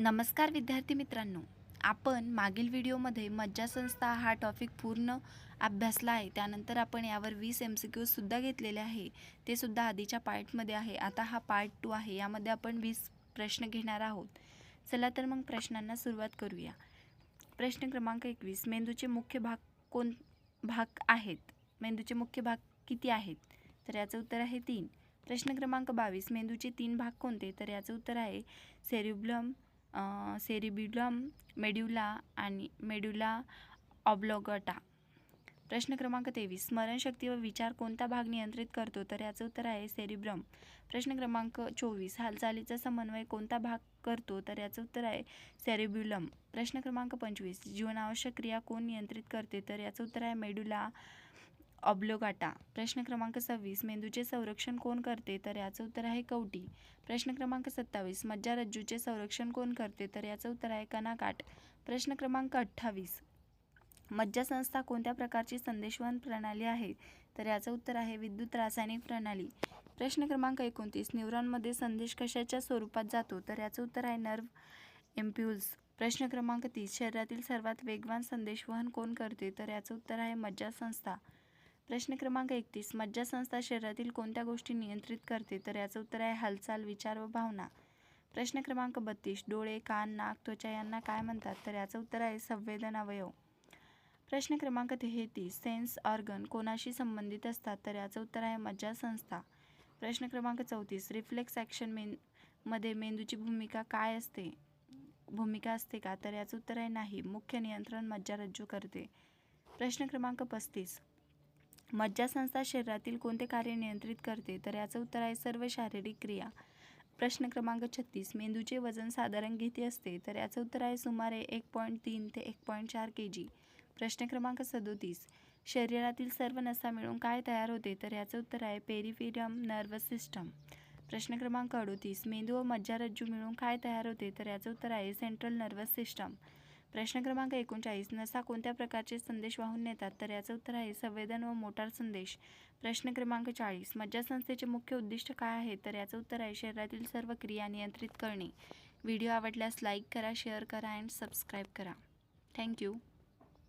नमस्कार विद्यार्थी मित्रांनो, आपण मागील व्हिडिओमध्ये मज्जासंस्था हा टॉपिक पूर्ण अभ्यासला आहे. त्यानंतर आपण यावर 20 MCQसुद्धा घेतलेले आहे. ते सुद्धा आधीच्या पार्टमध्ये आहे. आता हा पार्ट 2 आहे. यामध्ये आपण 20 प्रश्न घेणार आहोत. चला तर मग प्रश्नांना सुरुवात करूया. प्रश्न क्रमांक 21. मेंदूचे मुख्य भाग आहेत. मेंदूचे मुख्य भाग किती आहेत? तर याचं उत्तर आहे 3. प्रश्न क्रमांक 22. मेंदूचे 3 भाग कोणते? तर याचं उत्तर आहे सेरिब्युलम, मेड्युला आणि मेड्युला ऑब्लॉंगेटा. प्रश्न क्रमांक 23. स्मरणशक्ती व विचार कोणता भाग नियंत्रित करतो? तर याचं उत्तर आहे सेरिब्रम. प्रश्न क्रमांक 24. हालचालीचा समन्वय कोणता भाग करतो? तर याचं उत्तर आहे सेरिब्युलम. प्रश्न क्रमांक 25. जीवनावश्यक क्रिया कोण नियंत्रित करते? तर याचं उत्तर आहे मेड्युला ऑब्लोगाटा. प्रश्न क्रमांक 26. मेंदूचे संरक्षण कोण करते? तर याचं उत्तर आहे कवटी. प्रश्न क्रमांक 27. मज्जारज्जूचे संरक्षण कोण करते? तर याचं उत्तर आहे कणाकाठ. प्रश्न क्रमांक 28. मज्जासंस्था कोणत्या प्रकारची संदेशवहन प्रणाली आहे? तर याचं उत्तर आहे विद्युत रासायनिक प्रणाली. प्रश्न क्रमांक 29. न्यूरॉनमध्ये संदेश कशाच्या स्वरूपात जातो? तर याचं उत्तर आहे नर्व्ह इम्पल्स. प्रश्न क्रमांक 30. शरीरातील सर्वात वेगवान संदेशवहन कोण करते? तर याचं उत्तर आहे मज्जासंस्था. प्रश्न क्रमांक 31. मज्जासंस्था शरीरातील कोणत्या गोष्टी नियंत्रित करते? तर याचं उत्तर आहे हालचाल, विचार व भावना. प्रश्न क्रमांक 32. डोळे, कान, नाक, त्वचा यांना काय म्हणतात? तर याचं उत्तर आहे संवेदन अवयव. प्रश्न क्रमांक 33. सेन्स ऑर्गन कोणाशी संबंधित असतात? तर याचं उत्तर आहे मज्जासंस्था. प्रश्न क्रमांक 34. रिफ्लेक्स ॲक्शन मध्ये मेंदूची भूमिका असते का? तर याचं उत्तर आहे नाही. मुख्य नियंत्रण मज्जारज्जू करते. प्रश्न क्रमांक 35. मज्जासंस्था शरीरातील कोणते कार्य नियंत्रित करते? तर याचं उत्तर आहे सर्व शारीरिक क्रिया. प्रश्न क्रमांक 36. मेंदूचे वजन साधारण किती असते? तर याचं उत्तर आहे सुमारे 1.3 ते 1.4 kg. प्रश्न क्रमांक 37. शरीरातील सर्व नसा मिळून काय तयार होते? तर याचं उत्तर आहे पेरिफेरल नर्व्हस सिस्टम. प्रश्न क्रमांक 38. मेंदू व मज्जारज्जू मिळून काय तयार होते? तर याचं उत्तर आहे सेंट्रल नर्व्हस सिस्टम. प्रश्न क्रमांक 39. नसा कोणत्या प्रकारचे संदेश वाहून नेतात? तर याचं उत्तर आहे संवेदन व मोटार संदेश. प्रश्न क्रमांक 40. मज्जासंस्थेचे मुख्य उद्दिष्ट काय आहे? तर याचं उत्तर आहे शरीरातील सर्व क्रिया नियंत्रित करणे. व्हिडिओ आवडल्यास लाईक करा, शेअर करा अँड सबस्क्राईब करा. थँक्यू.